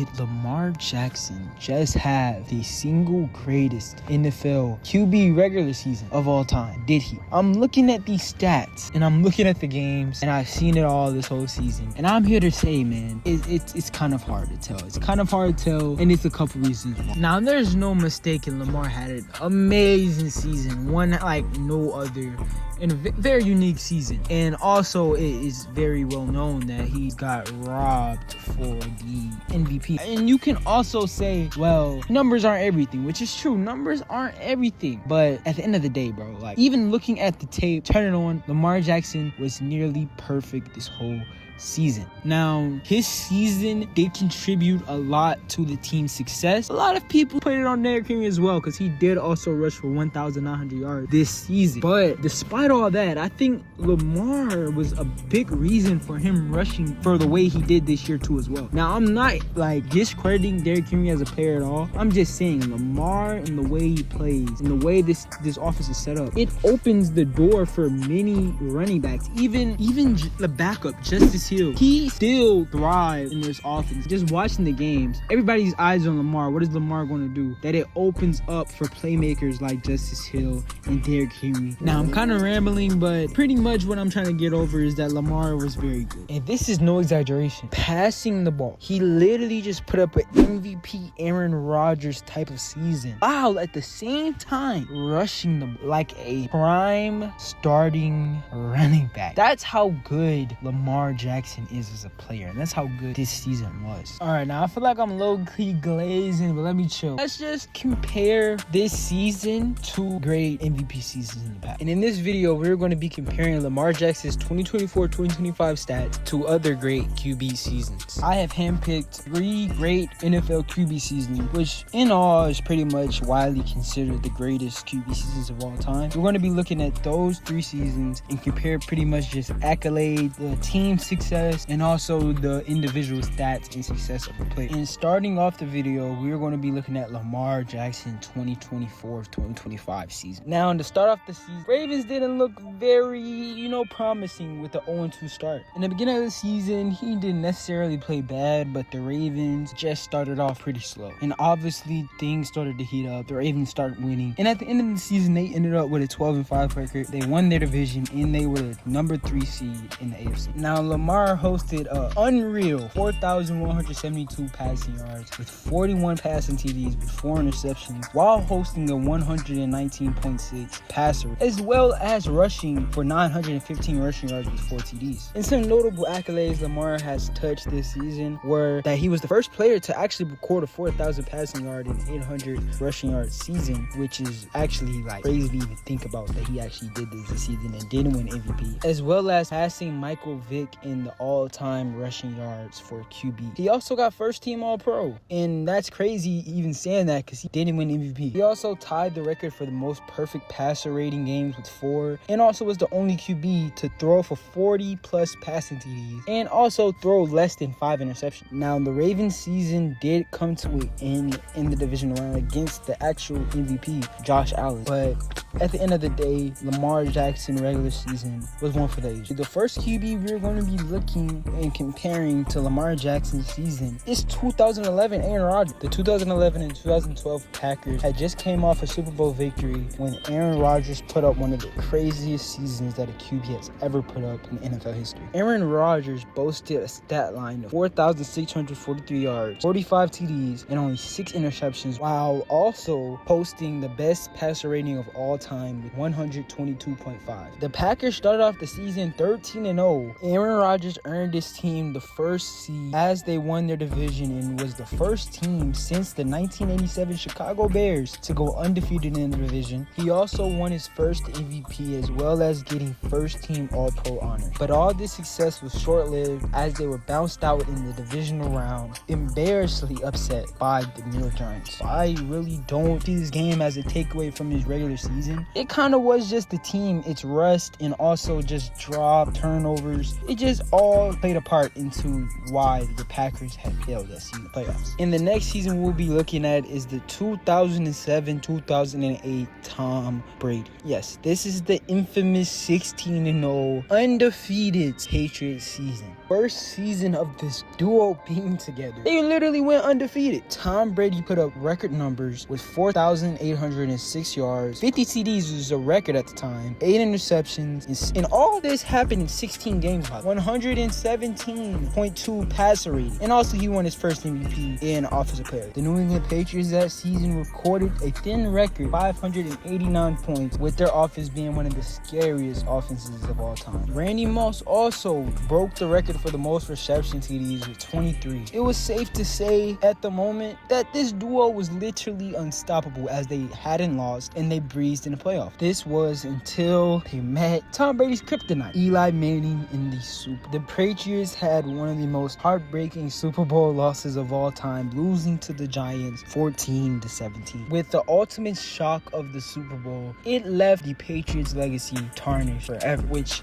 did Lamar Jackson just have the single greatest NFL QB regular season of all time? Did he? I'm looking at these stats and I'm looking at the games and I've seen it all this whole season. And I'm here to say, man, it's kind of hard to tell. It's kind of hard to tell, and it's a couple reasons why. Now, there's no mistaking Lamar had an amazing season, one like no other, in a very unique season. And also, it is very well known that he got robbed for the MVP. And you can also say, well, numbers aren't everything, which is true. Numbers aren't everything. But at the end of the day, bro, like, even looking at the tape, turn it on, Lamar Jackson was nearly perfect this whole season. Now, his season did contribute a lot to the team's success. A lot of people put it on Derrick Henry as well, because he did also rush for 1,900 yards this season. But despite all that, I think Lamar was a big reason for him rushing for the way he did this year too as well. Now, I'm not like discrediting Derrick Henry as a player at all. I'm just saying Lamar and the way he plays and the way this offense is set up, it opens the door for many running backs, even the backup, Justice Hill. He still thrives in this offense. Just watching the games, everybody's eyes on Lamar. What is Lamar going to do? That it opens up for playmakers like Justice Hill and Derrick Henry. Now, I'm kind of rambling, but pretty much what I'm trying to get over is that Lamar was very good. And this is no exaggeration. Passing the ball, he literally just put up an MVP Aaron Rodgers type of season, while at the same time rushing them like a prime starting running back. That's how good Lamar Jackson is as a player, and that's how good this season was. All right, now I feel like I'm low-key glazing, but let me chill. Let's just compare this season to great MVP seasons in the past. And in this video, we're going to be comparing Lamar Jackson's 2024-2025 stats to other great QB seasons. I have handpicked 3 great NFL QB seasons, which in all is pretty much widely considered the greatest QB seasons of all time. We're going to be looking at those 3 seasons and compare pretty much just accolades, the team success, and also the individual stats and success of the player. And starting off the video, we're going to be looking at Lamar Jackson 2024-2025 season. Now, to start off the season, Ravens didn't look very, promising with the 0-2 start. In the beginning of the season, he didn't necessarily play bad, but the Ravens just started off pretty slow. And obviously, things started to heat up. The Ravens started winning. And at the end of the season, they ended up with a 12-5 record. They won their division, and they were the number 3 seed in the AFC. Now, Lamar hosted an unreal 4,172 passing yards with 41 passing TDs with 4 interceptions, while hosting a 119.6 passer, as well as rushing for 915 rushing yards with 4 TDs. And some notable accolades Lamar has touched this season were that he was the first player to actually record a 4,000 passing yard and 800 rushing yard season, which is actually like crazy to even think about that he actually did this season and didn't win MVP, as well as passing Michael Vick in the all-time rushing yards for QB. He also got first team All-Pro, and that's crazy even saying that because he didn't win MVP. He also tied the record for the most perfect passer rating games with 4, and also was the only QB to throw for 40 plus passing TDs and also throw less than 5 interceptions. Now, the Ravens season did come to an end in the divisional round against the actual MVP, Josh Allen, but at the end of the day, Lamar Jackson regular season was one for the ages. The first QB we're going to be looking and comparing to Lamar Jackson's season is 2011 Aaron Rodgers. The 2011 and 2012 Packers had just came off a Super Bowl victory when Aaron Rodgers put up one of the craziest seasons that a QB has ever put up in NFL history. Aaron Rodgers boasted a stat line of 4,643 yards, 45 TDs, and only 6 interceptions, while also posting the best passer rating of all time with 122.5. The Packers started off the season 13-0. Aaron Rodgers earned his team the first seed as they won their division and was the first team since the 1987 Chicago Bears to go undefeated in the division. He also won his first MVP as well as getting first team All-Pro honors. But all this success was short-lived as they were bounced out in the divisional round, embarrassingly upset by the New York Giants. I really don't see this game as a takeaway from his regular season. It kind of was just the team, its rust, and also just drop turnovers. It just all played a part into why the Packers had failed that season playoffs. In the next season we'll be looking at is the 2007-2008 Tom Brady. Yes, this is the infamous 16-0 undefeated Patriots season. First season of this duo being together. They literally went undefeated. Tom Brady put up record numbers with 4,806 yards. 50 TDs was a record at the time. 8 interceptions. And all this happened in 16 games. 117.2 passer rating. And also he won his first MVP in Offensive Player. The New England Patriots that season recorded a thin record, 589 points, with their offense being one of the scariest offenses of all time. Randy Moss also broke the record for the most reception TDs with 23. It was safe to say at the moment that this duo was literally unstoppable as they hadn't lost and they breezed in the playoff. This was until they met Tom Brady's kryptonite, Eli Manning, in the Super. The Patriots had one of the most heartbreaking Super Bowl losses of all time, losing to the Giants 14-17. With the ultimate shock of the Super Bowl, it left the Patriots' legacy tarnished forever, which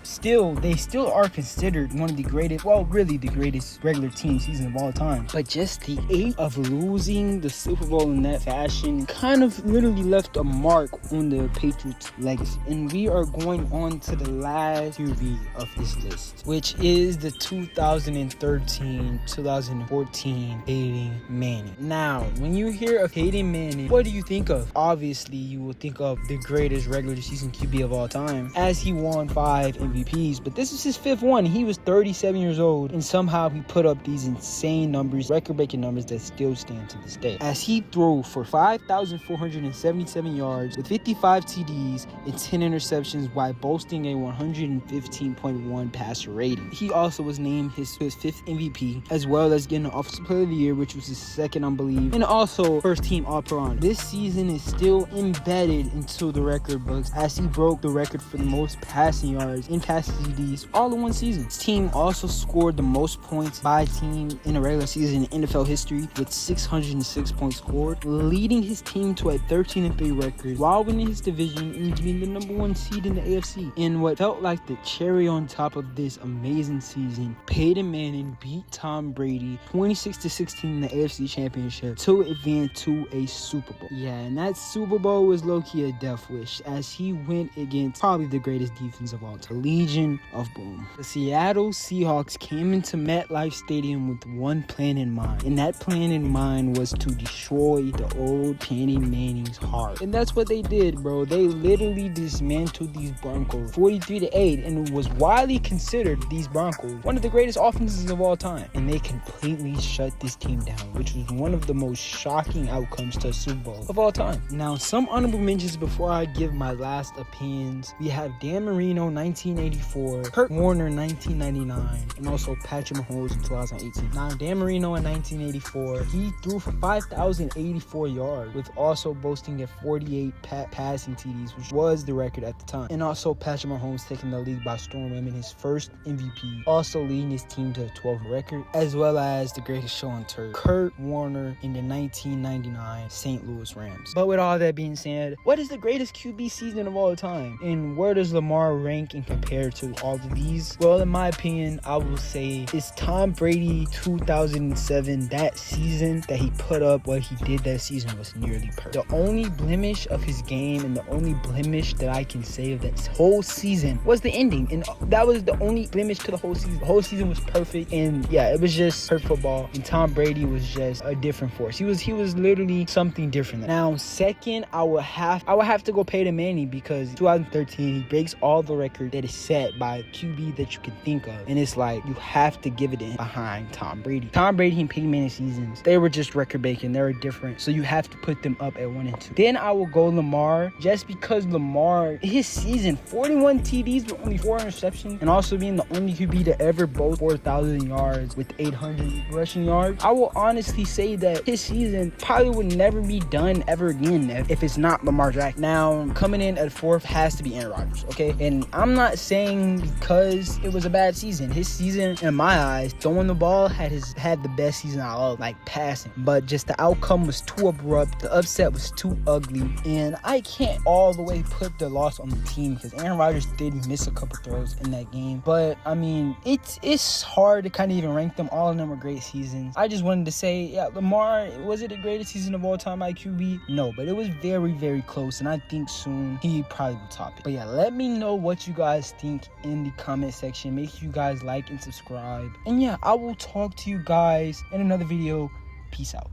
they still are considered one of the greatest, well, really the greatest regular team season of all time. But just the ache of losing the Super Bowl in that fashion kind of literally left a mark on the Patriots' legacy. And we are going on to the last QB of this list, which is the 2013-2014 Peyton Manning. Now, when you hear of Peyton Manning, what do you think of? Obviously, you will think of the greatest regular season QB of all time, as he won 5 MVPs, but this is his 5th one. He was 37 years old, and somehow he put up these insane numbers, record-breaking numbers that still stand to this day, as he threw for 5,477 yards with 55 TDs and 10 interceptions while boasting a 115.1 passer rating. He also was named his 5th MVP, as well as getting an Offensive Player of the Year, which was his 2nd, I believe, and also first team All-Pro honor. This season is still embedded into the record books as he broke the record for the most passing yards and passing TDs all in one season. His team also scored the most points by team in a regular season in NFL history with 606 points scored, leading his team to a 13-3 record while winning his division and being the number 1 seed in the AFC. In what felt like the cherry on top of this amazing season, Peyton Manning beat Tom Brady 26-16 in the AFC Championship to advance to a Super Bowl. Yeah, and that Super Bowl was low-key a death wish as he went against probably the greatest defense of all time, the Legion of Boom. The Seattle Seahawks came into MetLife Stadium with one plan in mind, and that plan in mind was to destroy the old Peyton Manning's heart. And that's what they did, bro. They literally dismantled these Broncos 43-8, and it was widely considered, these Broncos, one of the greatest offenses of all time. And they completely shut this team down, which was one of the most shocking outcomes to a Super Bowl of all time. Now, some honorable mentions before I give my last opinions. We have Dan Marino 1984, Kurt Warner 1999, and also Patrick Mahomes in 2018. Now, Dan Marino in 1984, he threw for 5,084 yards, with also boasting at 48 passing TDs, which was the record at the time. And also Patrick Mahomes taking the league by storm, winning his first MVP, also leading his team to a 12th record, as well as the greatest show on turf, Kurt Warner in the 1999 St. Louis Rams. But with all that being said, what is the greatest QB season of all time? And where does Lamar rank in compare to all of these? Well, in my opinion, I will say it's Tom Brady 2007. That season that he put up, what he did that season was nearly perfect. The only blemish of his game and the only blemish that I can say of that whole season was the ending. And that was the only blemish to the whole season. The whole season was perfect. And yeah, it was just perfect football. And Tom Brady was just a different force. He was literally something different. Now, second, I would have to go Peyton Manning, because 2013 he breaks all the record that is set by a QB that you can think of. And it's like you have to give it in behind Tom Brady. Tom Brady and Peyton Manning seasons, they were just record breaking. They were different. So you have to put them up at 1 and 2. Then I will go Lamar, just because Lamar, his season, 41 TDs with only 4 interceptions, and also being the only QB to ever boast 4,000 yards with 800 rushing yards. I will honestly say that his season probably would never be done ever again if it's not Lamar Jackson. Now, coming in at 4th has to be Aaron Rodgers, okay? And I'm not saying because it was a bad season. His season, in my eyes, throwing the ball had the best season I love, like passing. But just the outcome was too abrupt. The upset was too ugly. And I can't all the way put the loss on the team, because Aaron Rodgers did miss a couple throws in that game. But, I mean, mean, it's hard to kind of even rank them. All of them are great seasons. I just wanted to say, yeah, Lamar, was it the greatest season of all time by QB? No, but it was very, very close, and I think soon he probably will top it. But yeah, let me know what you guys think in the comment section. Make sure you guys like and subscribe. And yeah, I will talk to you guys in another video. Peace out.